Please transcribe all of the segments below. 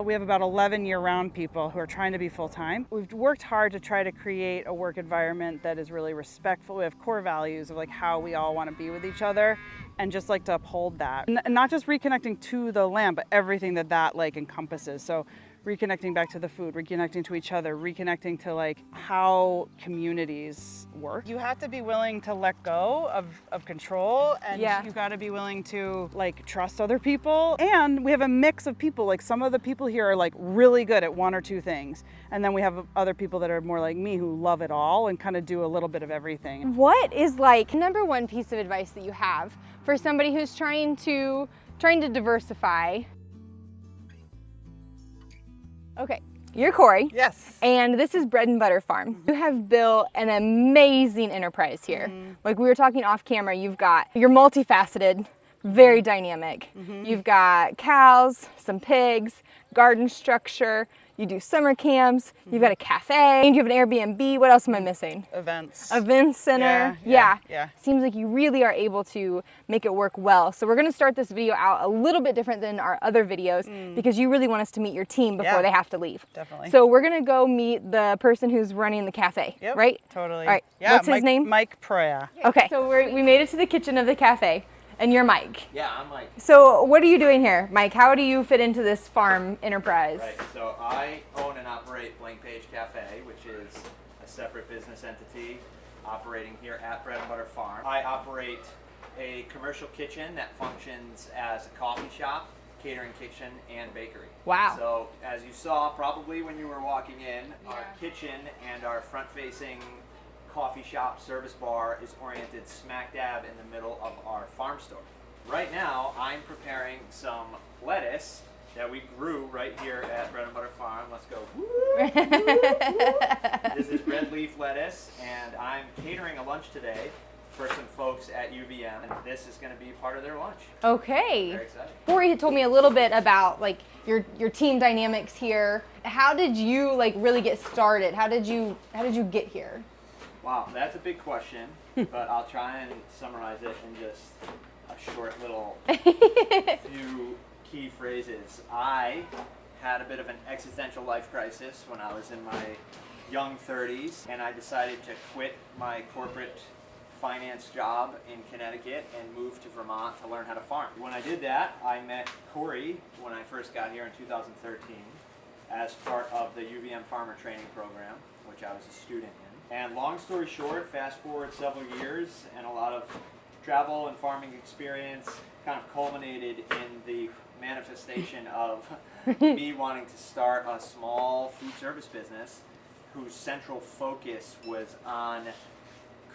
We have about 11 year-round people who are trying to be full-time. We've worked hard to try to create a work environment that is really respectful. We have core values of like how we all want to be with each other and just like to uphold that. And not just reconnecting to the land, but everything that like encompasses. So reconnecting back to the food, reconnecting to each other, reconnecting to like how communities work. You have to be willing to let go of control, and you got to be willing to like trust other people. And we have a mix of people. Like some of the people here are like really good at one or two things. And then we have other people that are more like me who love it all and kind of do a little bit of everything. What is like number one piece of advice that you have for somebody who's trying to diversify? Okay, you're Corrie. Yes. And this is Bread and Butter Farm. You have built an amazing enterprise here. Like we were talking off camera, you're multifaceted, very dynamic. You've got cows, some pigs, garden structure, you do summer camps, you've got a cafe, and you have an Airbnb. What else am I missing? Events. Event center. Yeah. Yeah. Seems like you really are able to make it work well. So we're gonna start this video out a little bit different than our other videos because you really want us to meet your team before they have to leave. Definitely. So we're gonna go meet the person who's running the cafe, right? Totally. All right, Yeah, what's his name? Mike Proya. Okay, so we made it to the kitchen of the cafe, and you're Mike. Yeah, I'm Mike. So what are you doing here, Mike? How do you fit into this farm enterprise? Right, so I own and operate Blank Page Cafe, which is a separate business entity operating here at Bread and Butter Farm. I operate a commercial kitchen that functions as a coffee shop, catering kitchen, and bakery. Wow. So as you saw probably when you were walking in, our kitchen and our front-facing coffee shop service bar is oriented smack dab in the middle of our farm store. Right now, I'm preparing some lettuce that we grew right here at Bread and Butter Farm. Let's go. This is red leaf lettuce, and I'm catering a lunch today for some folks at UVM, and this is going to be part of their lunch. Okay. Very exciting. Corrie had told me a little bit about like your team dynamics here. How did you like really get started? How did you get here? Wow, that's a big question, but I'll try and summarize it in just a short little few key phrases. I had a bit of an existential life crisis when I was in my young 30s, and I decided to quit my corporate finance job in Connecticut and move to Vermont to learn how to farm. When I did that, I met Corrie when I first got here in 2013 as part of the UVM Farmer Training Program, which I was a student in. And long story short, fast forward several years and a lot of travel and farming experience kind of culminated in the manifestation of me wanting to start a small food service business whose central focus was on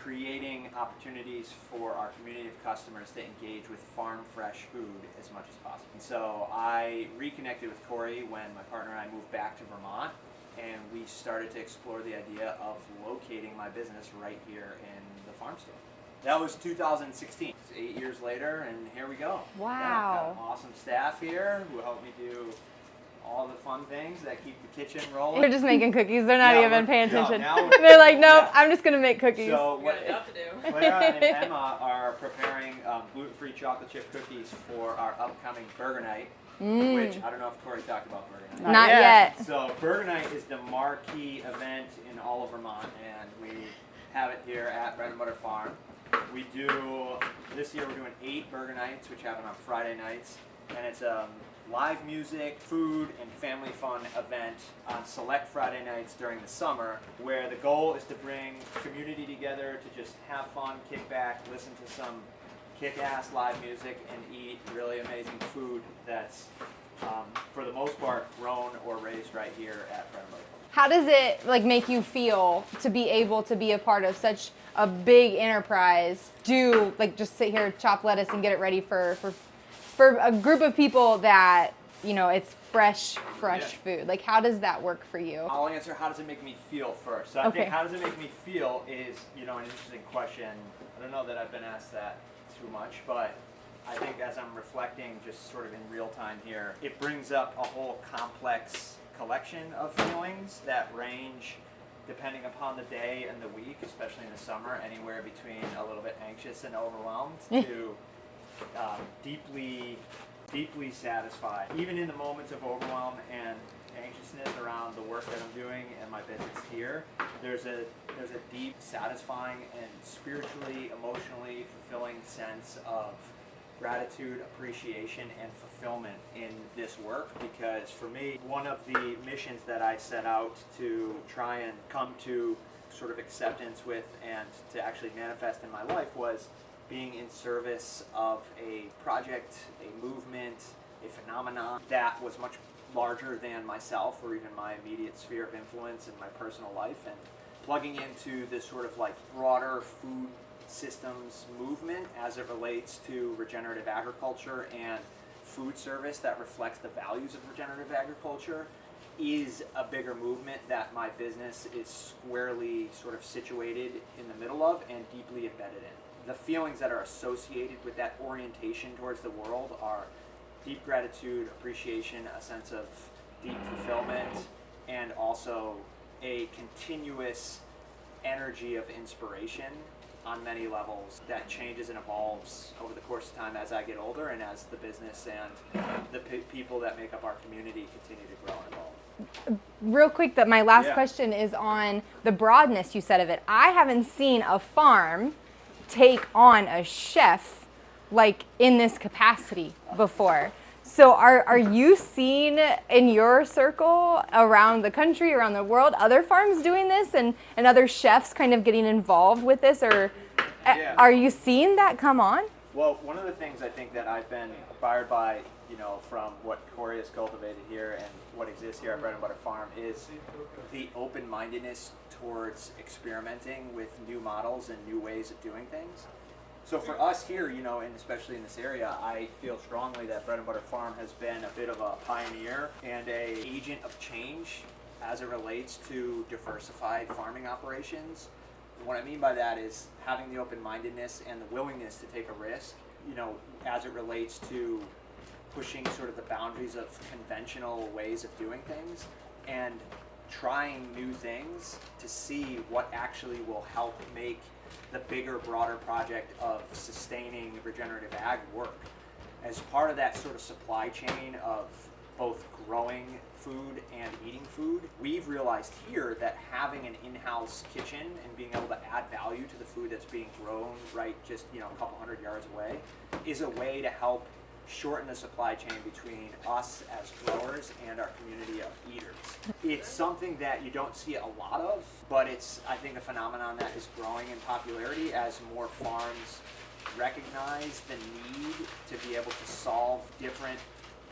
creating opportunities for our community of customers to engage with farm fresh food as much as possible. And so I reconnected with Corrie when my partner and I moved back to Vermont, and we started to explore the idea of locating my business right here in the farm store. That was 2016. It's 8 years later, and here we go. Wow. Yeah, got an awesome staff here who help me do all the fun things that keep the kitchen rolling. They're just making cookies. They're not even paying attention. No, They're like, nope, I'm just gonna make cookies. So what Clara and Emma are preparing gluten-free chocolate chip cookies for our upcoming Burger Night, which I don't know if Corrie talked about Burger Night. Not yet. So Burger Night is the marquee event in all of Vermont, and we have it here at Bread and Butter Farm. We do, this year we're doing 8 Burger Nights, which happen on Friday nights, and it's live music, food, and family fun event on select Friday nights during the summer, where the goal is to bring community together to just have fun, kick back, listen to some kick-ass live music, and eat really amazing food that's, for the most part, grown or raised right here at Bread and Butter. How does it like make you feel to be able to be a part of such a big enterprise? Do like just sit here, chop lettuce, and get it ready for a group of people that, you know, it's fresh food. Like, how does that work for you? I'll answer how does it make me feel first. So I think how does it make me feel is, you know, an interesting question. I don't know that I've been asked that too much, but I think as I'm reflecting just sort of in real time here, it brings up a whole complex collection of feelings that range depending upon the day and the week, especially in the summer, anywhere between a little bit anxious and overwhelmed to deeply satisfied. Even in the moments of overwhelm and work that I'm doing and my business here, there's a deep, satisfying, and spiritually, emotionally fulfilling sense of gratitude, appreciation, and fulfillment in this work, because for me, one of the missions that I set out to try and come to sort of acceptance with and to actually manifest in my life was being in service of a project, a movement, a phenomenon that was much larger than myself or even my immediate sphere of influence in my personal life, and plugging into this sort of like broader food systems movement as it relates to regenerative agriculture and food service that reflects the values of regenerative agriculture is a bigger movement that my business is squarely sort of situated in the middle of and deeply embedded in. The feelings that are associated with that orientation towards the world are deep gratitude, appreciation, a sense of deep fulfillment, and also a continuous energy of inspiration on many levels that changes and evolves over the course of time as I get older and as the business and the people that make up our community continue to grow and evolve. Real quick, that my last question is on the broadness you said of it. I haven't seen a farm take on a chef like in this capacity before. So are you seeing in your circle around the country, around the world, other farms doing this and other chefs kind of getting involved with this, or are you seeing that come on? Well, one of the things I think that I've been inspired by, you know, from what Corrie has cultivated here and what exists here at Bread and Butter Farm is the open-mindedness towards experimenting with new models and new ways of doing things. So for us here, you know, and especially in this area, I feel strongly that Bread and Butter Farm has been a bit of a pioneer and an agent of change as it relates to diversified farming operations. And what I mean by that is having the open-mindedness and the willingness to take a risk, you know, as it relates to pushing sort of the boundaries of conventional ways of doing things and trying new things to see what actually will help make the bigger, broader project of sustaining regenerative ag work. As part of that sort of supply chain of both growing food and eating food, we've realized here that having an in-house kitchen and being able to add value to the food that's being grown right just, you know, a couple hundred yards away is a way to help shorten the supply chain between us as growers and our community of eaters. It's something that you don't see a lot of, but it's, I think, a phenomenon that is growing in popularity as more farms recognize the need to be able to solve different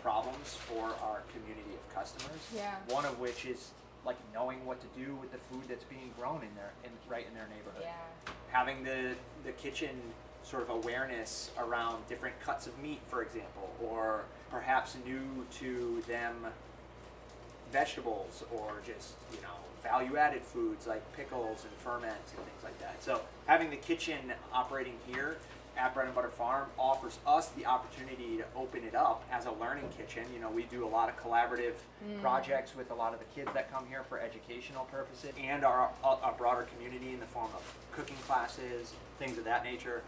problems for our community of customers. Yeah. One of which is like knowing what to do with the food that's being grown right in their neighborhood. Yeah. Having the kitchen sort of awareness around different cuts of meat, for example, or perhaps new to them vegetables or just, you know, value-added foods like pickles and ferments and things like that. So having the kitchen operating here at Bread and Butter Farm offers us the opportunity to open it up as a learning kitchen. You know, we do a lot of collaborative projects with a lot of the kids that come here for educational purposes and our broader community in the form of cooking classes, things of that nature.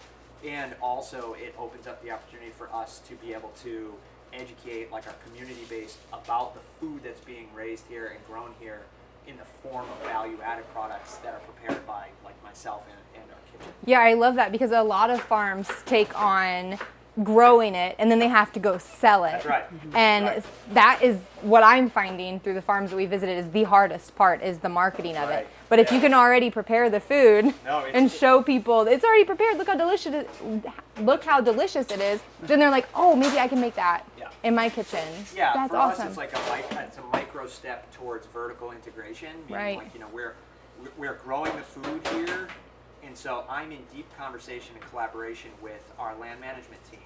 And also it opens up the opportunity for us to be able to educate like our community base about the food that's being raised here and grown here in the form of value-added products that are prepared by like myself and our kitchen. Yeah, I love that because a lot of farms take on growing it and then they have to go sell it. That's right. And that is what I'm finding through the farms that we visited is the hardest part is the marketing of it. But if you can already prepare the food and show people it's already prepared, look how delicious it is, then they're like, oh, maybe I can make that in my kitchen. Yeah, that's for awesome. us it's like it's a micro step towards vertical integration. Meaning like, you know, we're growing the food here. And so I'm in deep conversation and collaboration with our land management team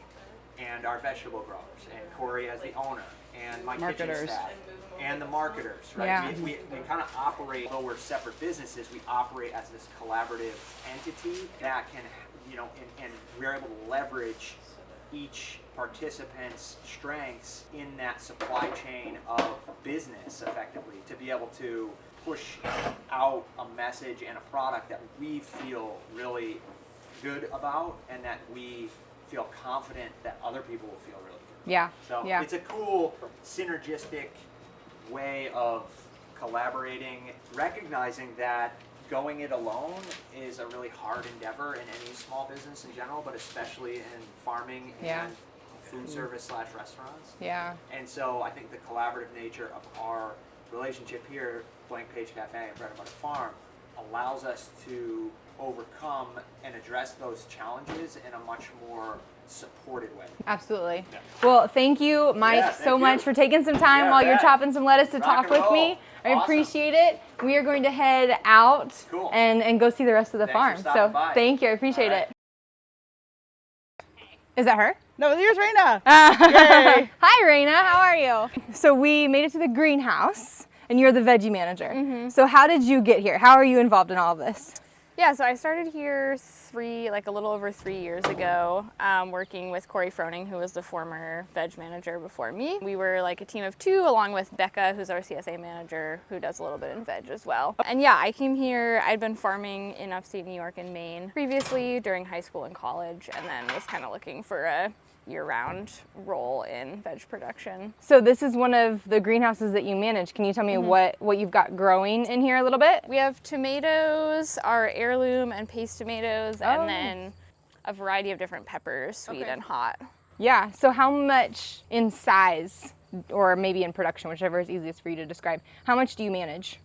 and our vegetable growers and Corrie as the owner and my kitchen staff and the marketers, right? Yeah. We kind of operate, although we're separate businesses, we operate as this collaborative entity that can, you know, and we're able to leverage each participant's strengths in that supply chain of business effectively to be able to push out a message and a product that we feel really good about and that we feel confident that other people will feel really good about. Yeah. So yeah. it's a cool synergistic way of collaborating, recognizing that going it alone is a really hard endeavor in any small business in general, but especially in farming and food service / restaurants. Yeah. And so I think the collaborative nature of our relationship here, Blank Page Cafe and Bread and Butter Farm, allows us to overcome and address those challenges in a much more supported way. Absolutely. Yeah. Well, thank you, Mike, so much for taking some time while you're chopping some lettuce to talk with me. I appreciate it. We are going to head out and go see the rest of the farm. So thank you. I appreciate it. Is that her? No, here's Raina. Yay. Hi, Raina. How are you? So we made it to the greenhouse, and you're the veggie manager. So how did you get here? How are you involved in all of this? Yeah, so I started here a little over 3 years ago, working with Corrie, who was the former veg manager before me. We were like a team of 2, along with Becca, who's our CSA manager, who does a little bit in veg as well. And yeah, I came here, I'd been farming in upstate New York and Maine previously during high school and college, and then was kind of looking for a year-round role in veg production. So this is one of the greenhouses that you manage. Can you tell me what you've got growing in here a little bit? We have tomatoes, our heirloom and paste tomatoes, and then a variety of different peppers, sweet and hot. Yeah, so how much in size, or maybe in production, whichever is easiest for you to describe, how much do you manage?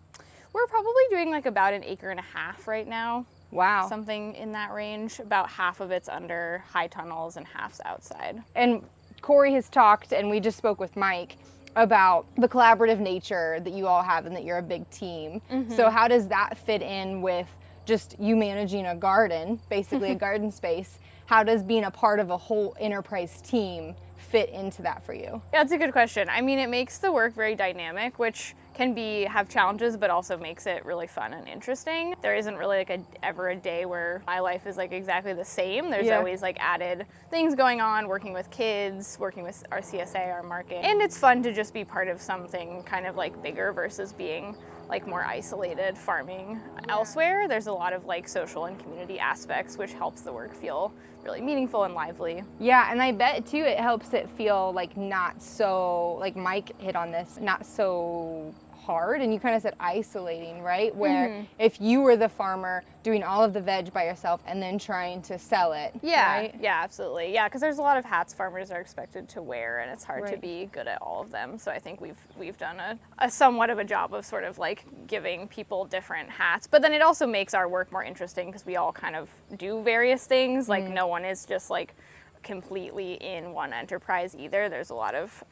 We're probably doing like about 1.5 acres right now. Wow. Something in that range. About half of it's under high tunnels and half's outside. And Corrie has talked, and we just spoke with Mike, about the collaborative nature that you all have and that you're a big team. So how does that fit in with just you managing a garden, basically a garden space? How does being a part of a whole enterprise team fit into that for you? Yeah, that's a good question. I mean, it makes the work very dynamic, which can have challenges, but also makes it really fun and interesting. There isn't really like ever a day where my life is like exactly the same. There's always like added things going on, working with kids, working with our CSA, our market. And it's fun to just be part of something kind of like bigger versus being like more isolated farming elsewhere. There's a lot of like social and community aspects, which helps the work feel really meaningful and lively. Yeah, and I bet too it helps it feel like not so, like Mike hit on this, not so hard, and you kind of said isolating, right? Where if you were the farmer doing all of the veg by yourself and then trying to sell it, right? Yeah, absolutely. Yeah, because there's a lot of hats farmers are expected to wear, and it's hard to be good at all of them. So I think we've done a somewhat of a job of sort of like giving people different hats, but then it also makes our work more interesting because we all kind of do various things. Like no one is just like completely in one enterprise either. There's a lot of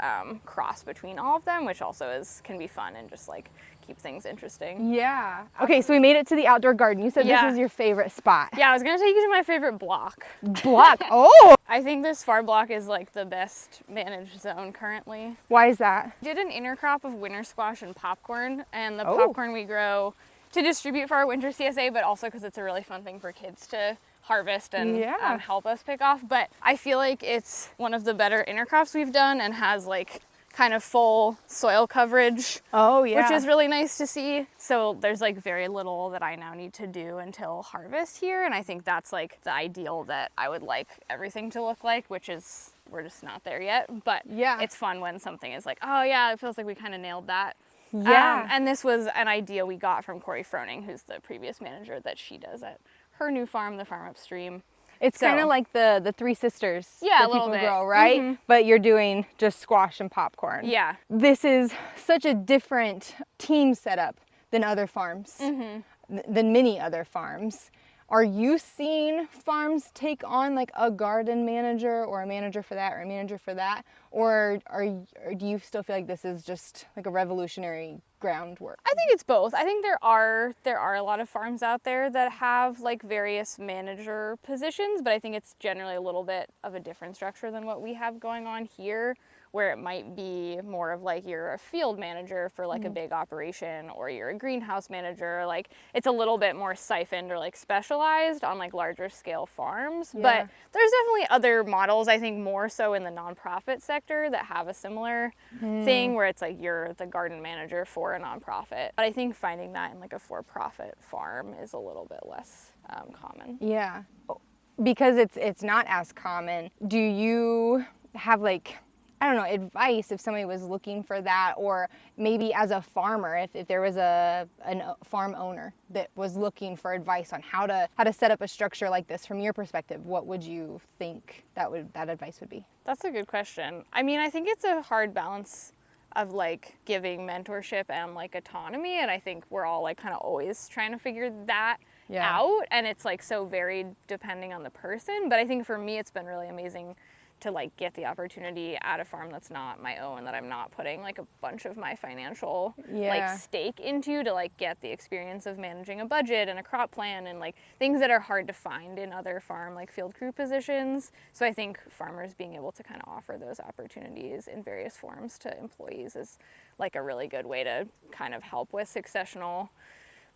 cross between all of them, which also can be fun and just like keep things interesting. Yeah. Okay, so we made it to the outdoor garden. You said this is your favorite spot. Yeah, I was gonna take you to my favorite block. Block? Oh! I think this far block is like the best managed zone currently. Why is that? We did an intercrop of winter squash and popcorn, and the popcorn we grow to distribute for our winter CSA, but also because it's a really fun thing for kids to harvest and help us pick off. But I feel like it's one of the better intercrops we've done and has like kind of full soil coverage, which is really nice to see. So there's like very little that I now need to do until harvest here, and I think that's like the ideal that I would like everything to look like, which is we're just not there yet. But it's fun when something is like, oh yeah, it feels like we kind of nailed that. And this was an idea we got from Corrie, who's the previous manager that she does at her new farm, the farm upstream. It's kind of like the Three Sisters that a little people bit. grow, right? But you're doing just squash and popcorn. Yeah. This is such a different team setup than other farms, than many other farms. Are you seeing farms take on like a garden manager or a manager for that or a manager for that? Or do you still feel like this is just like a revolutionary groundwork? I think it's both. I think there are a lot of farms out there that have like various manager positions, but I think it's generally a little bit of a different structure than what we have going on here, where it might be more of like you're a field manager for like a big operation, or you're a greenhouse manager. Like it's a little bit more siphoned or like specialized on like larger scale farms. But there's definitely other models, I think more so in the nonprofit sector, that have a similar thing where it's like you're the garden manager for a nonprofit. But I think finding that in like a for-profit farm is a little bit less common. Yeah, because it's not as common. Do you have like I don't know, advice if somebody was looking for that, or maybe as a farmer, if there was a farm owner that was looking for advice on how to set up a structure like this from your perspective, what would you think that advice would be? That's a good question. I mean, I think it's a hard balance of like giving mentorship and like autonomy, and I think we're all like kind of always trying to figure that out, and it's like so varied depending on the person. But I think for me it's been really amazing to like get the opportunity at a farm that's not my own, that I'm not putting like a bunch of my financial like stake into, to like get the experience of managing a budget and a crop plan and like things that are hard to find in other farm like field crew positions. So I think farmers being able to kind of offer those opportunities in various forms to employees is like a really good way to kind of help with successional.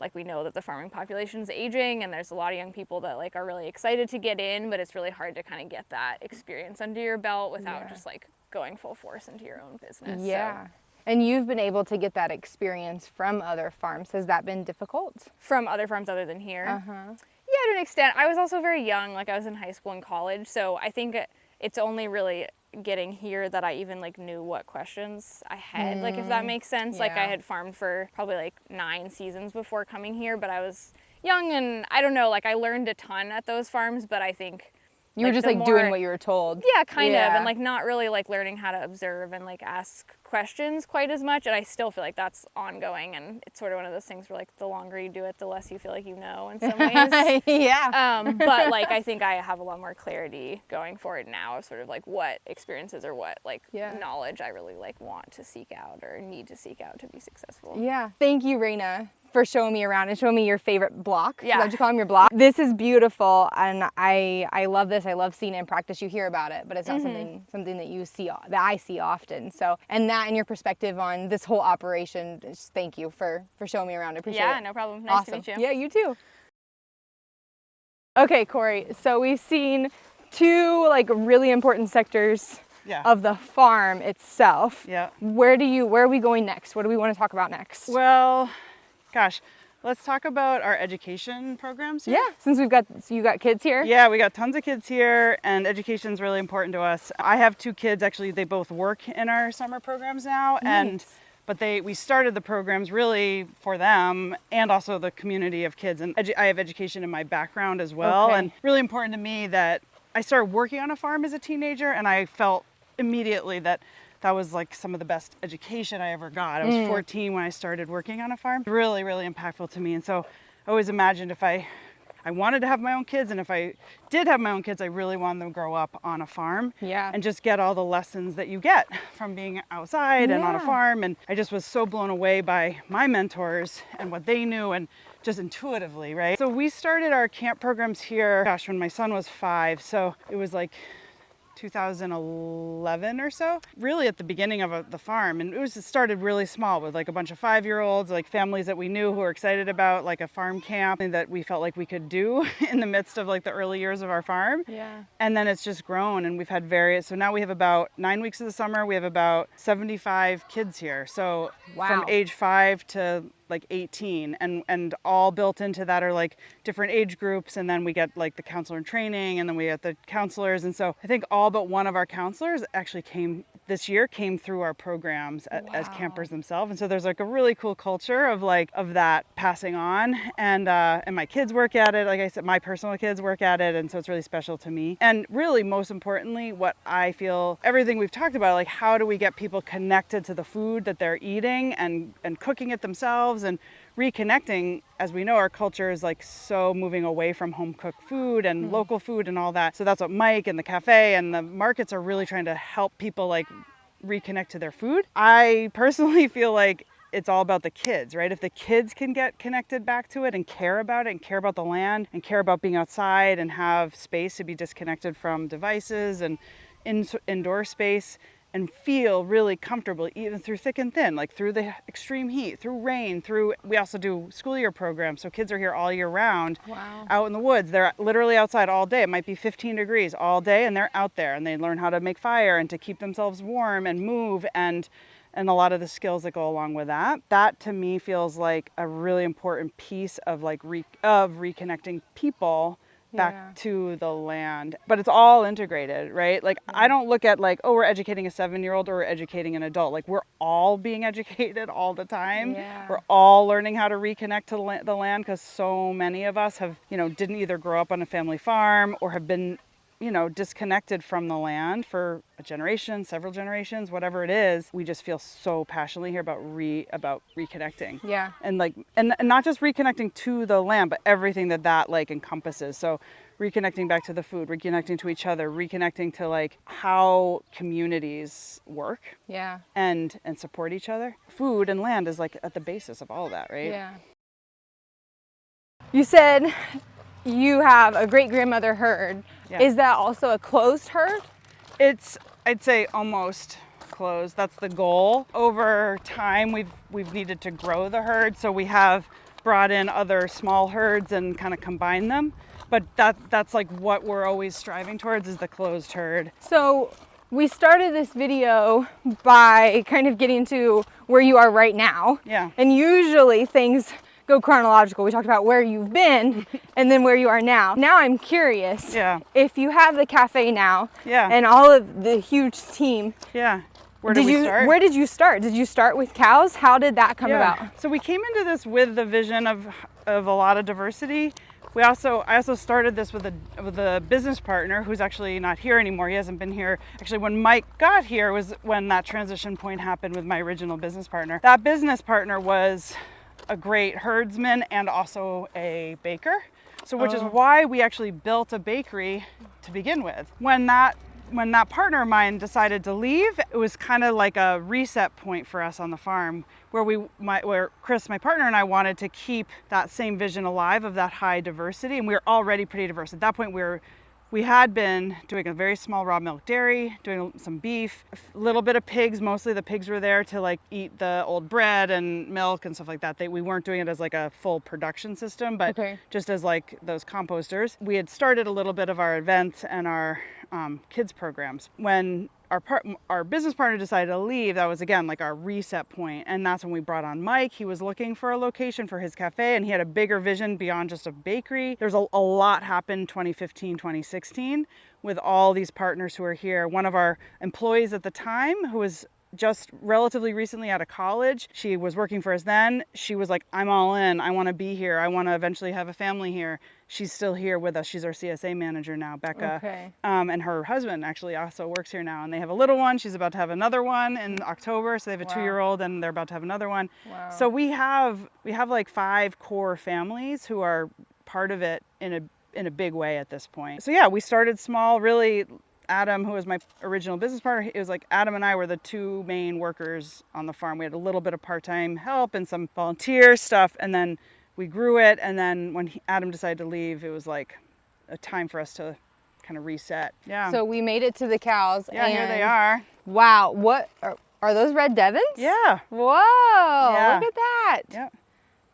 Like, we know that the farming population is aging, and there's a lot of young people that like are really excited to get in, but it's really hard to kind of get that experience under your belt without just like going full force into your own business. Yeah. So. And you've been able to get that experience from other farms. Has that been difficult? From other farms other than here? Uh-huh. Yeah, to an extent. I was also very young, like I was in high school and college, so I think it's only really getting here that I even like knew what questions I had, like if that makes sense. Like I had farmed for probably like 9 seasons before coming here, but I was young and I don't know, like I learned a ton at those farms, but I think you were just like doing what you were told. Yeah, kind of, and like not really like learning how to observe and like ask questions quite as much, and I still feel like that's ongoing, and it's sort of one of those things where like the longer you do it, the less you feel like you know in some ways. But like I think I have a lot more clarity going forward now of sort of like what experiences or what like knowledge I really like want to seek out or need to seek out to be successful. Yeah. Thank you, Raina, for showing me around and showing me your favorite block. Yeah. Why'd you call them your block? This is beautiful, and I love this. I love seeing it in practice. You hear about it, but it's not something that you see, that I see often. So, and that and your perspective on this whole operation, just thank you for showing me around. I appreciate it. Yeah, no problem. Nice to meet you. Yeah, you too. Okay, Corrie, so we've seen 2 like really important sectors of the farm itself. Yeah. Where are we going next? What do we want to talk about next? Well, gosh, let's talk about our education programs here. Yeah, since you got kids here. Yeah, we got tons of kids here, and education is really important to us. I have 2 kids, actually. They both work in our summer programs now, but we started the programs really for them and also the community of kids. And I have education in my background as well, and really important to me that I started working on a farm as a teenager, and I felt immediately that was like some of the best education I ever got. I was 14 when I started working on a farm. Really, really impactful to me. And so I always imagined if I wanted to have my own kids, and if I did have my own kids, I really wanted them to grow up on a farm and just get all the lessons that you get from being outside and on a farm. And I just was so blown away by my mentors and what they knew, and just intuitively, right? So we started our camp programs here, gosh, when my son was 5. So it was like 2011 or so, really at the beginning of the farm. And it started really small with like a bunch of 5-year-olds, like families that we knew who were excited about like a farm camp and that we felt like we could do in the midst of like the early years of our farm. Yeah. And then it's just grown, and we've had so now we have about 9 weeks of the summer, we have about 75 kids here. So from age 5 to like 18, and all built into that are like different age groups, and then we get like the counselor in training, and then we get the counselors. And so I think all but one of our counselors actually came through our programs as campers themselves. And so there's like a really cool culture of that passing on, and my kids work at it. Like I said, my personal kids work at it, and so it's really special to me. And really, most importantly, what I feel, everything we've talked about, like how do we get people connected to the food that they're eating and cooking it themselves and reconnecting. As we know, our culture is like so moving away from home cooked food and local food and all that. So that's what Mike and the cafe and the markets are really trying to help people like reconnect to their food. I personally feel like it's all about the kids, right? If the kids can get connected back to it and care about it and care about the land and care about being outside and have space to be disconnected from devices and indoor space, and feel really comfortable even through thick and thin, like through the extreme heat, through rain, we also do school year programs. So kids are here all year round, out in the woods. They're literally outside all day. It might be 15 degrees all day, and they're out there, and they learn how to make fire and to keep themselves warm and move, and a lot of the skills that go along with that. That to me feels like a really important piece of like of reconnecting people back to the land. But it's all integrated, right? Like I don't look at like, oh, we're educating a 7-year-old or we're educating an adult. Like we're all being educated all the time. We're all learning how to reconnect to the land, because so many of us have, didn't either grow up on a family farm or have been, disconnected from the land for a generation, several generations, whatever it is. We just feel so passionately here about reconnecting. Yeah. And like, and not just reconnecting to the land, but everything that like encompasses. So reconnecting back to the food, reconnecting to each other, reconnecting to like how communities work. Yeah. And support each other. Food and land is like at the basis of all of that, right? Yeah. You said you have a great-grandmother herd. Yeah. Is that also a closed herd? I'd say almost closed. That's the goal. Over time, we've needed to grow the herd, so we have brought in other small herds and kind of combined them. But that's like what we're always striving towards, is the closed herd. So we started this video by kind of getting to where you are right now. Yeah. And usually things go chronological. We talked about where you've been and then where you are now. Now I'm curious. Yeah. If you have the cafe now. Yeah. And all of the huge team. Yeah. Where did we start? Where did you start? Did you start with cows? How did that come about? So we came into this with the vision of a lot of diversity. I also started this with a business partner who's actually not here anymore. He hasn't been here. Actually, when Mike got here was when that transition point happened with my original business partner. That business partner was a great herdsman and also a baker. So which is why we actually built a bakery to begin with. When that partner of mine decided to leave, it was kind of like a reset point for us on the farm, where Chris, my partner, and I wanted to keep that same vision alive of that high diversity, and we were already pretty diverse. At that point, we had been doing a very small raw milk dairy, doing some beef, a little bit of pigs. Mostly the pigs were there to like eat the old bread and milk and stuff like that. We weren't doing it as like a full production system, but just as like those composters. We had started a little bit of our events and our kids programs. When our business partner decided to leave, that was again like our reset point, and that's when we brought on Mike. He was looking for a location for his cafe, and he had a bigger vision beyond just a bakery. There's a lot happened 2015, 2016 with all these partners who are here. One of our employees at the time, who was just relatively recently out of college, she was working for us then. She was like, I'm all in. I want to be here. I want to eventually have a family here. She's still here with us. She's our CSA manager now, Becca. Okay. And her husband actually also works here now. And they have a little one. She's about to have another one in October. So they have a 2-year-old, and they're about to have another one. Wow. So we have like 5 core families who are part of it in a big way at this point. So yeah, we started small, really. Adam, who was my original business partner, it was like Adam and I were the 2 main workers on the farm. We had a little bit of part-time help and some volunteer stuff, and then we grew it. And then when Adam decided to leave, it was like a time for us to kind of reset. Yeah. So we made it to the cows. Yeah, and here they are. Wow, what are those red Devons? Yeah. Whoa, Yeah. look at that. Yep.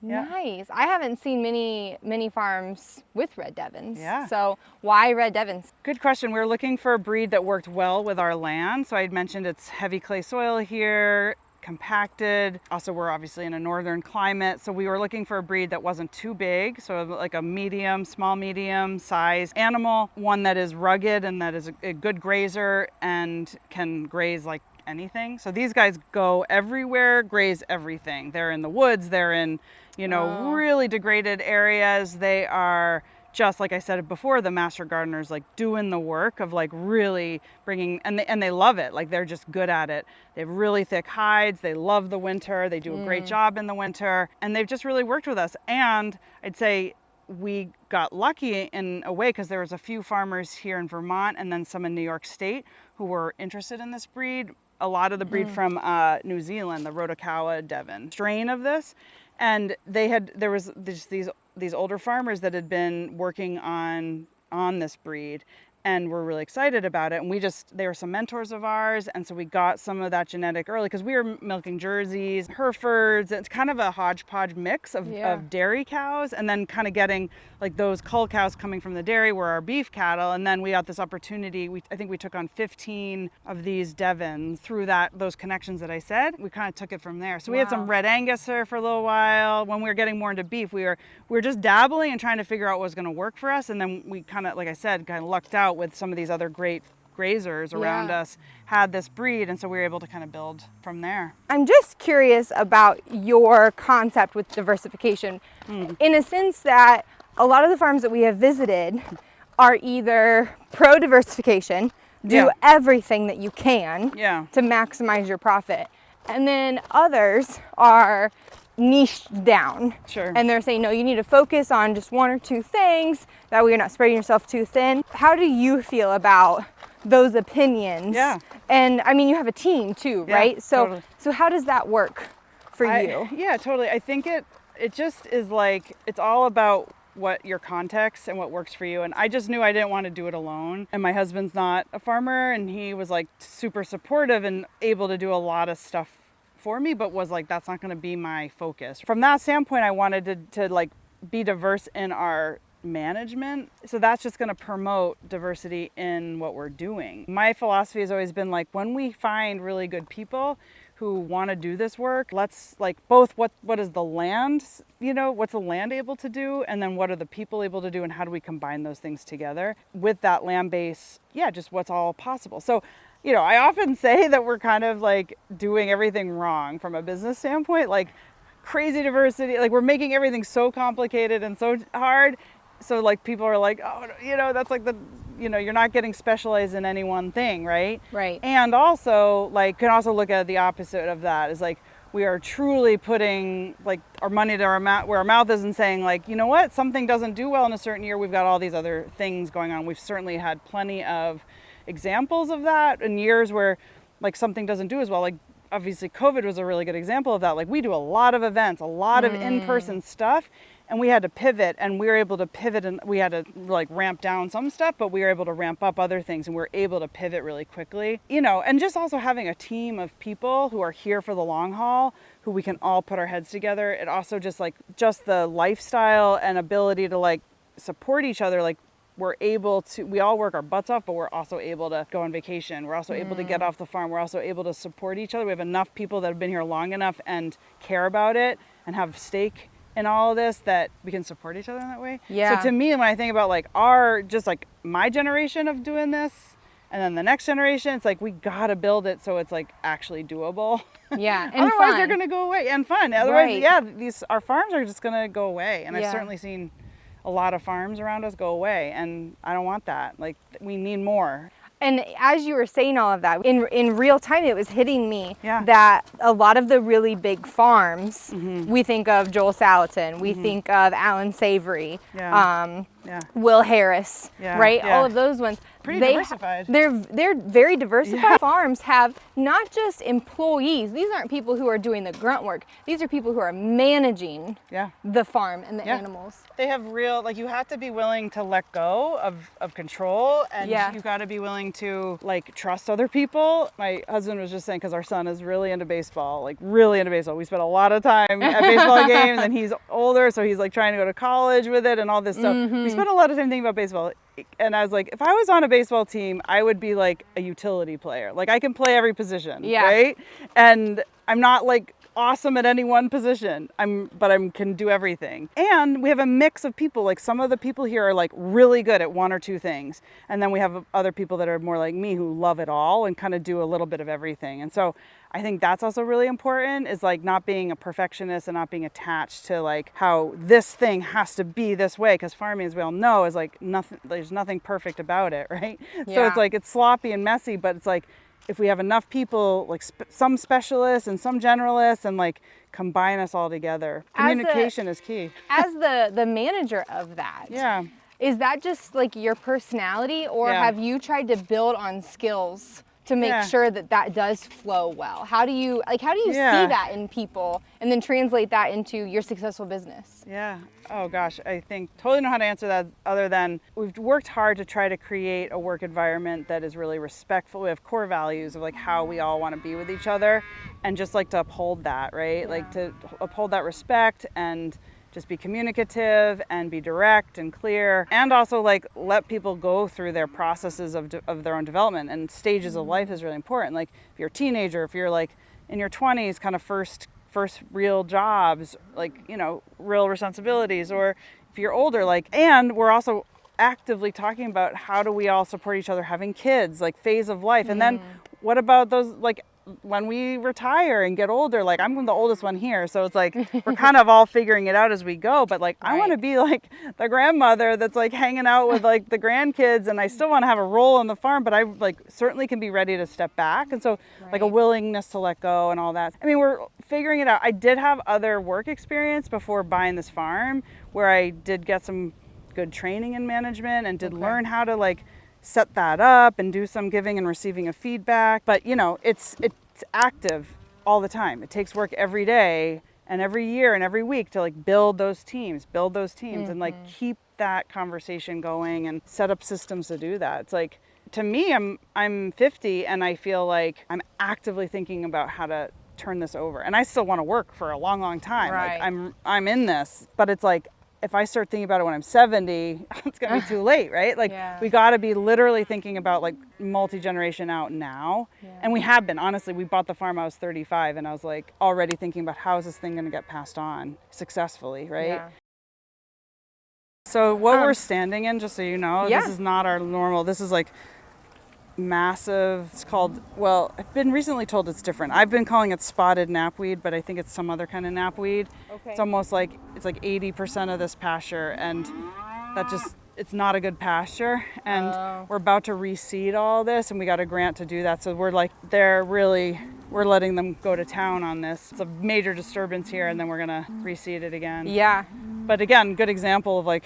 Nice. I haven't seen many farms with red Devons. Yeah. So why red Devons? Good question. We were looking for a breed that worked well with our land. So I had mentioned it's heavy clay soil here, compacted. Also, we're obviously in a northern climate. So we were looking for a breed that wasn't too big. So like a small medium size animal, one that is rugged and that is a good grazer and can graze like anything. So these guys go everywhere, graze everything. They're in the woods, they're in, really degraded areas. They are just, like I said before, the master gardeners, like doing the work of like really bringing, and they love it. Like they're just good at it. They have really thick hides. They love the winter. They do a great job in the winter, and they've just really worked with us. And I'd say we got lucky in a way, because there was a few farmers here in Vermont and then some in New York State who were interested in this breed. A lot of the breed from New Zealand, the Rotakawa Devon strain of this. And there was these older farmers that had been working on this breed, and we're really excited about it. And they were some mentors of ours. And so we got some of that genetic early because we were milking Jerseys, Herefords. It's kind of a hodgepodge mix of dairy cows, and then kind of getting like those cull cows coming from the dairy were our beef cattle. And then we got this opportunity. I think we took on 15 of these Devons through those connections that I said. We kind of took it from there. So we had some Red Angus here for a little while. When we were getting more into beef, we were just dabbling and trying to figure out what was going to work for us. And then we kind of, like I said, kind of lucked out with some of these other great grazers around us had this breed, and so we were able to kind of build from there. I'm just curious about your concept with diversification, in a sense that a lot of the farms that we have visited are either pro diversification, do everything that you can to maximize your profit, and then others are niched down. And they're saying, no, you need to focus on just one or two things, that way you're not spreading yourself too thin. How do you feel about those opinions? And I mean, you have a team too, right? So how does that work for you? Yeah, totally. I think it just is like, it's all about what your context and what works for you. And I just knew I didn't want to do it alone. And my husband's not a farmer, and he was like super supportive and able to do a lot of stuff for me, but was like, that's not going to be my focus. From that standpoint, I wanted to like be diverse in our management. So that's just going to promote diversity in what we're doing. My philosophy has always been like, when we find really good people who want to do this work, let's like both what is the land, what's the land able to do, and then what are the people able to do, and how do we combine those things together with that land base, just what's all possible. So I often say that we're kind of like doing everything wrong from a business standpoint, like crazy diversity, like we're making everything so complicated and so hard. So like people are like, oh, that's like you're not getting specialized in any one thing, right? Right. And also like can also look at the opposite of that is like we are truly putting like our money to our mouth, where our mouth isn't saying like, you know what, something doesn't do well in a certain year, we've got all these other things going on. We've certainly had plenty of examples of that in years where like something doesn't do as well. Like obviously COVID was a really good example of that. Like we do a lot of events, a lot of in-person stuff, and we had to pivot, and we were able to pivot, and we had to like ramp down some stuff, but we were able to ramp up other things, and we were able to pivot really quickly, and just also having a team of people who are here for the long haul, who we can all put our heads together. It also just the lifestyle and ability to like support each other. Like we all work our butts off, but we're also able to go on vacation. We're also able to get off the farm. We're also able to support each other. We have enough people that have been here long enough and care about it and have stake in all of this that we can support each other in that way. So to me, when I think about like my generation of doing this, and then the next generation, it's like we gotta build it so it's like actually doable. And otherwise they're gonna go away, and fun. Otherwise, our farms are just gonna go away. And I've certainly seen a lot of farms around us go away, and I don't want that. Like we need more. And as you were saying all of that, in real time, it was hitting me that a lot of the really big farms, we think of Joel Salatin, we think of Alan Savory, Will Harris, right? All of those ones. Pretty diversified. They're very diversified. Farms have not just employees. These aren't people who are doing the grunt work. These are people who are managing the farm and the animals. They have you have to be willing to let go of control, and you got to be willing to like trust other people. My husband was just saying, because our son is really into baseball, we spent a lot of time at baseball games, and he's older, so he's like trying to go to college with it and all this stuff. We spent a lot of time thinking about baseball. And I was like, if I was on a baseball team, I would be like a utility player. Like I can play every position, right? And I'm not like awesome at any one position. But I can do everything. And we have a mix of people. Like some of the people here are like really good at one or two things. And then we have other people that are more like me who love it all and kind of do a little bit of everything. And so I think that's also really important, is like not being a perfectionist and not being attached to like how this thing has to be this way, because farming, as we all know, is like nothing, there's nothing perfect about it, right? So it's like it's sloppy and messy, but it's like if we have enough people, like some specialists and some generalists, and like combine us all together, communication is key. As the manager of that, is that just like your personality, or have you tried to build on skills to make sure that that does flow well? How do you see that in people and then translate that into your successful business? Yeah. Oh gosh, I think totally know how to answer that, other than we've worked hard to try to create a work environment that is really respectful. We have core values of like how we all want to be with each other, and just like to uphold that, right? Yeah. Like to uphold that respect and just be communicative and be direct and clear, and also like let people go through their processes of their own development and stages of life is really important. Like if you're a teenager, if you're like in your 20s, kind of first real jobs, like, you know, real responsibilities, or if you're older, like, and we're also actively talking about how do we all support each other having kids, like phase of life. And then what about those, like when we retire and get older, like I'm the oldest one here, so it's like we're kind of all figuring it out as we go, but like I want to be like the grandmother that's like hanging out with like the grandkids, and I still want to have a role on the farm, but I like certainly can be ready to step back. And so like a willingness to let go and all that. I mean, we're figuring it out. I did have other work experience before buying this farm where I did get some good training in management and did learn how to like set that up and do some giving and receiving of feedback. But you know, it's active all the time. It takes work every day and every year and every week to like build those teams and like keep that conversation going and set up systems to do that. It's like, to me, I'm 50 and I feel like I'm actively thinking about how to turn this over. And I still want to work for a long, long time. Right. Like I'm in this, but it's like, if I start thinking about it when I'm 70, it's gonna be too late, right? Like we gotta be literally thinking about like multi-generation out now. And we have been, honestly. We bought the farm, I was 35, and I was like already thinking about how is this thing gonna get passed on successfully, right? Yeah. So what we're standing in, just so you know, this is not our normal, this is like massive. It's called, well, I've been recently told it's different. I've been calling it spotted knapweed, but I think it's some other kind of knapweed. Okay. It's almost like, it's like 80% of this pasture, and that just, it's not a good pasture. And we're about to reseed all this, and we got a grant to do that. So we're like, we're letting them go to town on this. It's a major disturbance here, and then we're gonna reseed it again. Yeah. But again, good example of like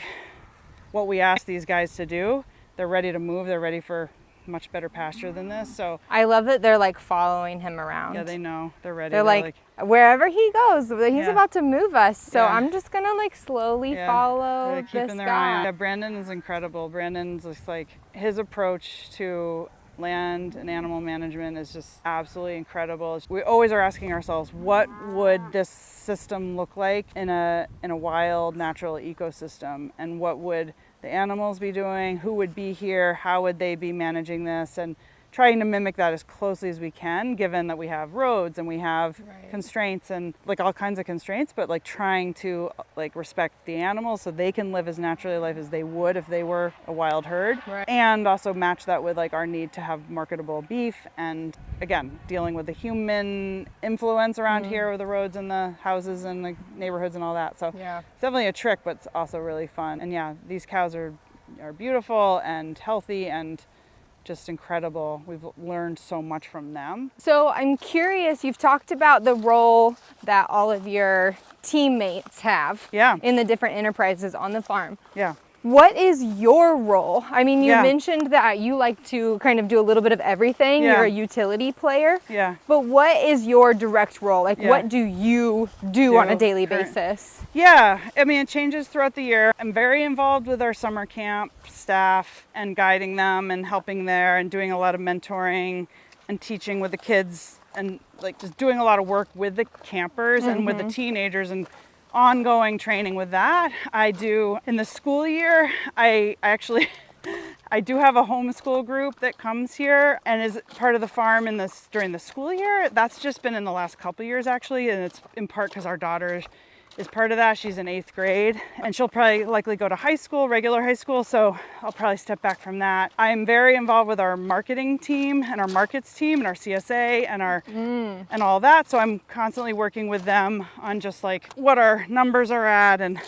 what we asked these guys to do. They're ready to move. They're ready for much better pasture than this. So I love that they're like following him around. Yeah, they know. They're ready. They're like wherever he goes, he's about to move us. So I'm just gonna like slowly follow this guy. Yeah, Brandon is incredible. Brandon's just like, his approach to land and animal management is just absolutely incredible. We always are asking ourselves, what would this system look like in a wild natural ecosystem, and what would the animals be doing, who would be here, how would they be managing this, and trying to mimic that as closely as we can, given that we have roads and we have constraints and like all kinds of constraints, but like trying to like respect the animals so they can live as naturally life as they would if they were a wild herd, and also match that with like our need to have marketable beef, and again, dealing with the human influence around here with the roads and the houses and the neighborhoods and all that. So it's definitely a trick, but it's also really fun. And yeah, these cows are beautiful and healthy and just incredible. We've learned so much from them. So I'm curious, you've talked about the role that all of your teammates have in the different enterprises on the farm. Yeah. What is your role? I mean, you mentioned that you like to kind of do a little bit of everything. You're a utility player. Yeah. But what is your direct role? Like, what do you do on a daily basis? Yeah, I mean, it changes throughout the year. I'm very involved with our summer camp staff and guiding them and helping there and doing a lot of mentoring and teaching with the kids and like just doing a lot of work with the campers and with the teenagers and ongoing training with that. I do in the school year, I do have a homeschool group that comes here and is part of the farm during the school year. That's just been in the last couple of years actually, and it's in part because our daughter is part of that. She's in 8th grade and she'll probably likely go to high school, regular high school, so I'll probably step back from that. I'm very involved with our marketing team and our markets team and our CSA and our and all that, so I'm constantly working with them on just like what our numbers are at and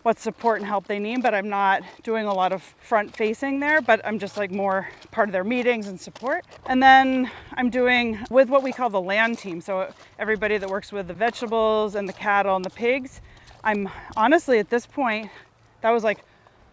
what support and help they need, but I'm not doing a lot of front facing there, but I'm just like more part of their meetings and support. And then I'm doing with what we call the land team, so everybody that works with the vegetables and the cattle and the pigs. I'm honestly at this point, that was like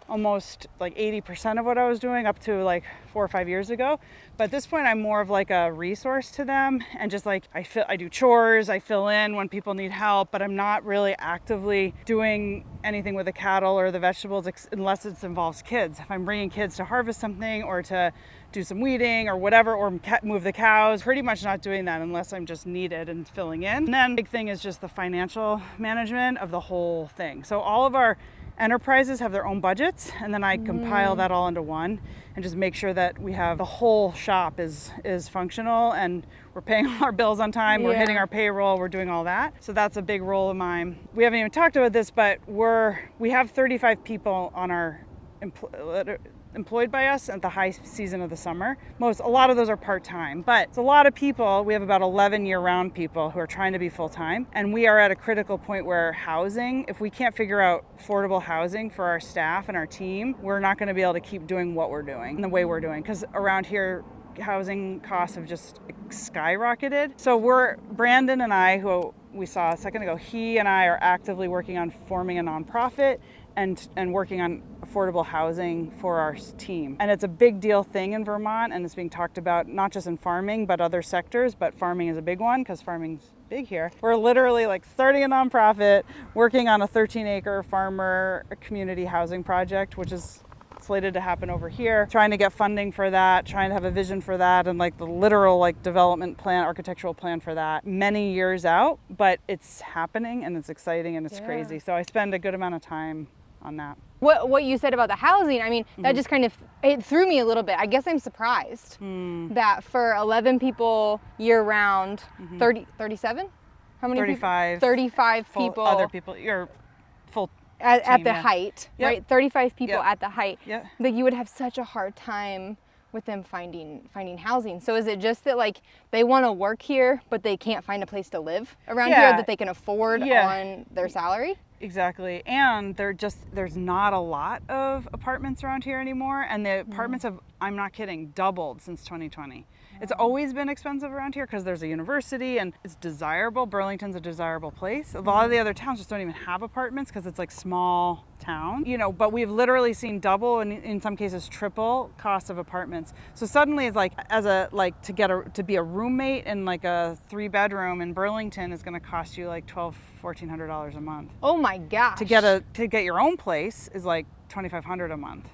almost like 80% of what I was doing up to like 4 or 5 years ago. But at this point, I'm more of like a resource to them, and just like I do chores, I fill in when people need help, but I'm not really actively doing anything with the cattle or the vegetables unless it involves kids. If I'm bringing kids to harvest something or to do some weeding or whatever, or move the cows, pretty much not doing that unless I'm just needed and filling in. And then the big thing is just the financial management of the whole thing. So all of our enterprises have their own budgets, and then I compile that all into one and just make sure that we have the whole shop is functional, and we're paying all our bills on time, we're hitting our payroll, we're doing all that. So that's a big role of mine. We haven't even talked about this, but we have 35 people on our employed by us at the high season of the summer. A lot of those are part-time, but it's a lot of people. We have about 11 year-round people who are trying to be full-time, and we are at a critical point where housing, if we can't figure out affordable housing for our staff and our team, we're not going to be able to keep doing what we're doing and the way we're doing, because around here housing costs have just skyrocketed. So Brandon and I, who we saw a second ago, he and I are actively working on forming a nonprofit and working on affordable housing for our team. And it's a big deal thing in Vermont, and it's being talked about not just in farming, but other sectors, but farming is a big one because farming's big here. We're literally like starting a nonprofit, working on a 13-acre farmer community housing project, which is slated to happen over here, trying to get funding for that, trying to have a vision for that, and like the literal like development plan, architectural plan for that many years out, but it's happening and it's exciting and it's crazy. So I spend a good amount of time on that. What you said about the housing, I mean, that just kind of, it threw me a little bit. I guess I'm surprised that for 11 people year round, 37? How many 35. people? 35 people. Other people, you're full at the height, right? 35 people at the height. Yeah. That you would have such a hard time with them finding housing. So is it just that like they want to work here, but they can't find a place to live around here that they can afford on their salary? Exactly. And there's not a lot of apartments around here anymore. And the apartments have, I'm not kidding, doubled since 2020. It's always been expensive around here because there's a university and it's desirable. Burlington's a desirable place. A lot of the other towns just don't even have apartments because it's like small town, but we've literally seen double and in some cases triple cost of apartments. So suddenly it's like to be a roommate in like a 3-bedroom in Burlington is going to cost you like $1,400 a month. Oh my gosh. To get your own place is like $2,500 a month.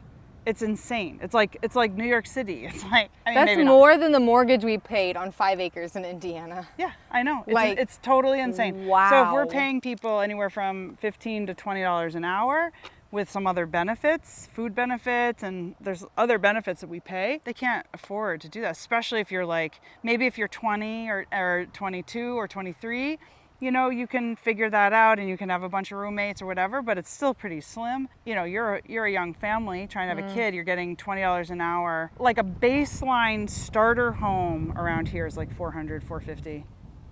It's insane. It's like New York City. It's like, I mean, that's more than the mortgage we paid on 5 acres in Indiana. Yeah, I know. It's totally insane. Wow. So if we're paying people anywhere from $15 to $20 an hour with some other benefits, food benefits, and there's other benefits that we pay, they can't afford to do that, especially if you're like, maybe if you're 20 or 22 or 23, you can figure that out and you can have a bunch of roommates or whatever, but it's still pretty slim. You're a young family trying to have a kid, you're getting $20 an hour. Like a baseline starter home around here is like $400, $450.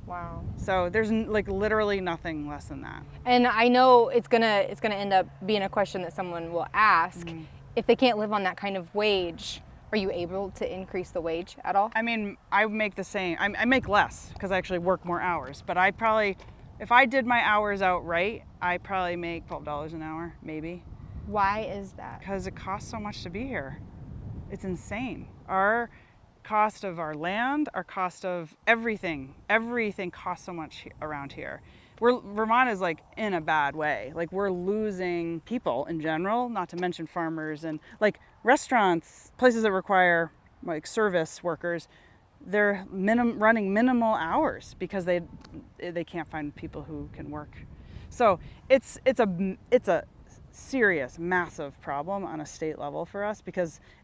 Wow. So there's like literally nothing less than that. And I know it's gonna end up being a question that someone will ask. If they can't live on that kind of wage, are you able to increase the wage at all? I mean, I make the same. I make less because I actually work more hours. But I probably, if I did my hours out right, I probably make $12 an hour, maybe. Why is that? Because it costs so much to be here. It's insane. Our cost of our land, our cost of everything costs so much around here. Vermont is like in a bad way. Like we're losing people in general, not to mention farmers and like restaurants, places that require like service workers. They're running minimal hours because they can't find people who can work. So it's a serious, massive problem on a state level for us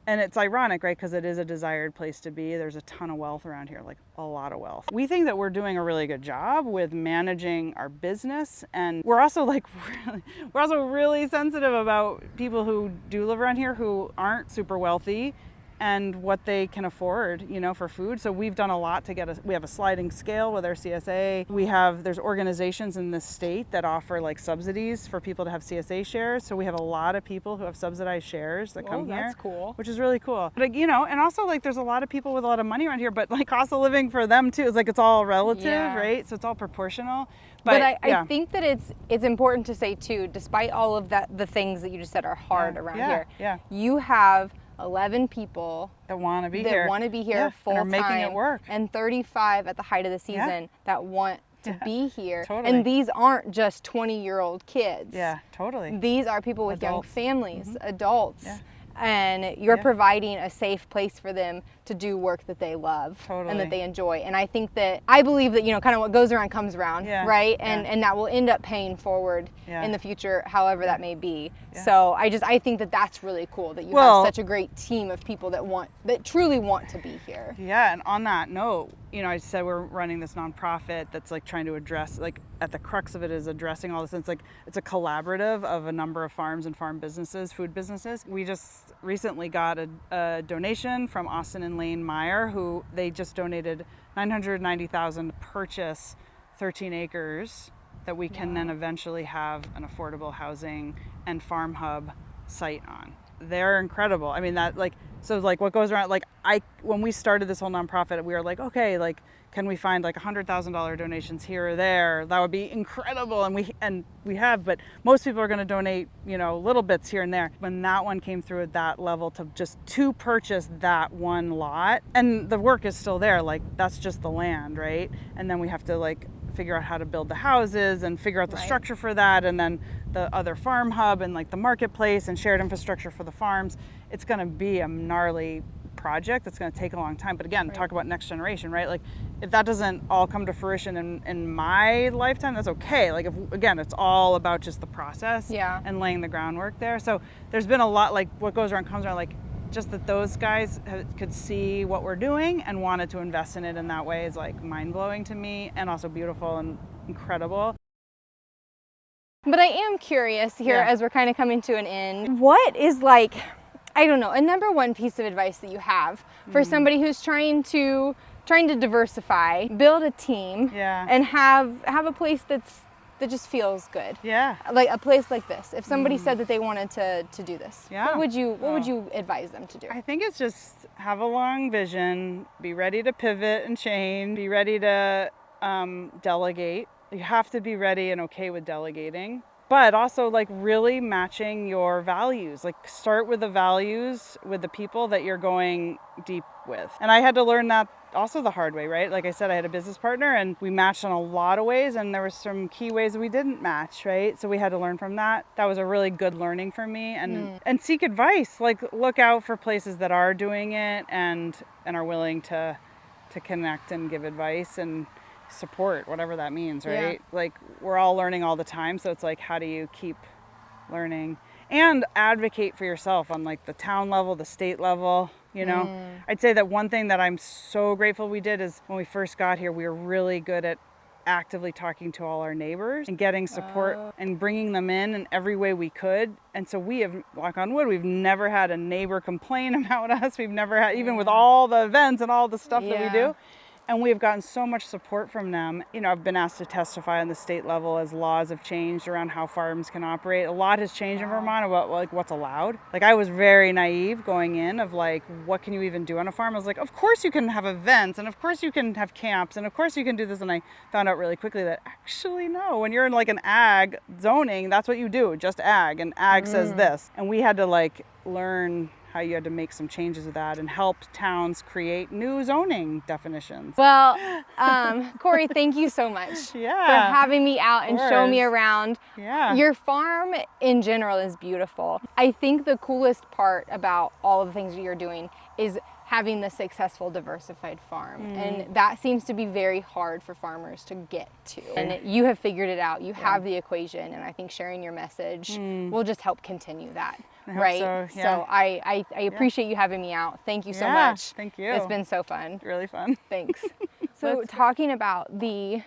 and it's ironic, right? Because it is a desired place to be. There's a ton of wealth around here, like a lot of wealth. We think that we're doing a really good job with managing our business, and we're also really sensitive about people who do live around here who aren't super wealthy and what they can afford, for food. So we've done a lot to we have a sliding scale with our CSA. There's organizations in the state that offer like subsidies for people to have CSA shares. So we have a lot of people who have subsidized shares that come here. That's cool. Which is really cool. But and also like there's a lot of people with a lot of money around here, but like cost of living for them too is like, it's all relative, right? So it's all proportional. But I think that it's important to say too, despite all of the things that you just said are hard around here, you have 11 people that want to be that here. want to be here Yeah, full and are time, making it work. and 35 at the height of the season that want to be here. Totally. And these aren't just 20-year-old kids. Yeah, totally. These are people with young Adults. families, adults. Yeah. And you're Yeah. providing a safe place for them to do work that they love and Totally. that they enjoy. And I think that, I believe that, you know, kind of what goes around comes around, Yeah. right? Yeah. And that will end up paying forward Yeah. in the future, however that may be. Yeah. So I think that that's really cool that you Well- have such a great team of people that truly want to be here. Yeah, and on that note, you know, I said we're running this nonprofit that's like trying to address, like at the crux of it is addressing all this. It's like, it's a collaborative of a number of farms and farm businesses, food businesses. We just recently got a donation from Austin and Lane Meyer, who they just donated $990,000 to purchase 13 acres that we can then eventually have an affordable housing and farm hub site on. They're incredible. I mean, that like, so like what goes around, like when we started this whole nonprofit, we were like, okay, like, can we find like $100,000 donations here or there? That would be incredible. And we have, but most people are going to donate, you know, little bits here and there. When that one came through at that level to purchase that one lot, and the work is still there, like that's just the land, right? And then we have to like figure out how to build the houses and figure out the structure for that, and then the other farm hub and like the marketplace and shared infrastructure for the farms. It's going to be a gnarly project that's going to take a long time. But again, talk about next generation, right? Like if that doesn't all come to fruition in my lifetime, that's okay. Like if, again, it's all about just the process and laying the groundwork there. So there's been a lot, like what goes around comes around, like just that those guys could see what we're doing and wanted to invest in it in that way is like mind-blowing to me, and also beautiful and incredible. But I am curious here as we're kind of coming to an end. What is like, I don't know, a number one piece of advice that you have for somebody who's trying to diversify, build a team, and have a place that just feels good. Yeah. Like a place like this. If somebody said that they wanted to do this, what would you advise them to do? I think it's just have a long vision, be ready to pivot and change, be ready to delegate. You have to be ready and okay with delegating, but also like really matching your values. Like start with the values with the people that you're going deep with. And I had to learn that also the hard way, right? Like I said, I had a business partner and we matched in a lot of ways, and there were some key ways that we didn't match, right? So we had to learn from that. That was a really good learning for me, and seek advice. Like look out for places that are doing it and are willing to connect and give advice and support, whatever that means, right? Like we're all learning all the time, so it's like, how do you keep learning and advocate for yourself on like the town level, the state level, you know? I'd say that one thing that I'm so grateful we did is when we first got here, we were really good at actively talking to all our neighbors and getting support and bringing them in every way we could. And so we have, knock on wood, we've never had a neighbor complain about us. We've never had, even with all the events and all the stuff that we do. And we have gotten so much support from them. You know, I've been asked to testify on the state level as laws have changed around how farms can operate. A lot has changed in Vermont about like what's allowed. Like I was very naive going in of like, what can you even do on a farm? I was like, of course you can have events, and of course you can have camps, and of course you can do this. And I found out really quickly that actually no, when you're in like an ag zoning, that's what you do, just ag, and ag says this. And we had to like learn how you had to make some changes with that and help towns create new zoning definitions. Well, Corrie, thank you so much for having me out and show me around. Your farm in general is beautiful. I think the coolest part about all of the things that you're doing is having the successful diversified farm. And that seems to be very hard for farmers to get to. And you have figured it out. You have the equation, and I think sharing your message will just help continue that. Right? So I appreciate you having me out. Thank you so much. Thank you. It's been so fun. Really fun. Thanks. So talking about the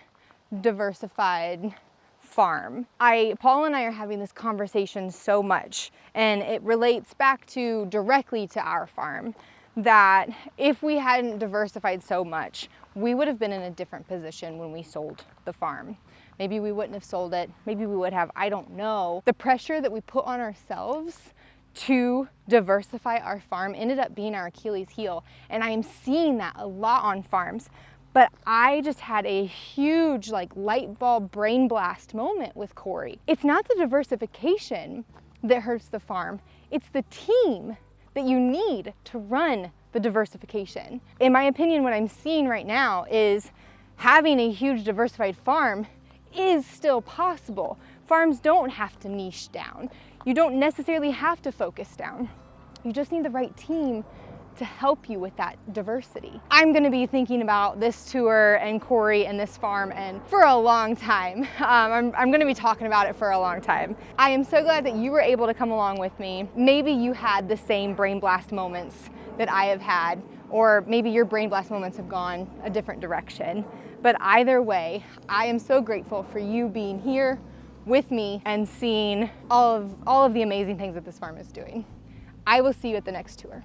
diversified farm, Paul and I are having this conversation so much, and it relates back directly to our farm, that if we hadn't diversified so much, we would have been in a different position when we sold the farm. Maybe we wouldn't have sold it. Maybe we would have, I don't know. The pressure that we put on ourselves to diversify our farm ended up being our Achilles heel. And I am seeing that a lot on farms. But I just had a huge like light bulb brain blast moment with Corrie. It's not the diversification that hurts the farm. It's the team that you need to run the diversification. In my opinion, what I'm seeing right now is having a huge diversified farm is still possible. Farms don't have to niche down. You don't necessarily have to focus down. You just need the right team to help you with that diversity. I'm gonna be thinking about this tour and Corrie and this farm and for a long time. I'm gonna be talking about it for a long time. I am so glad that you were able to come along with me. Maybe you had the same brain blast moments that I have had, or maybe your brain blast moments have gone a different direction. But either way, I am so grateful for you being here with me and seeing all of the amazing things that this farm is doing. I will see you at the next tour.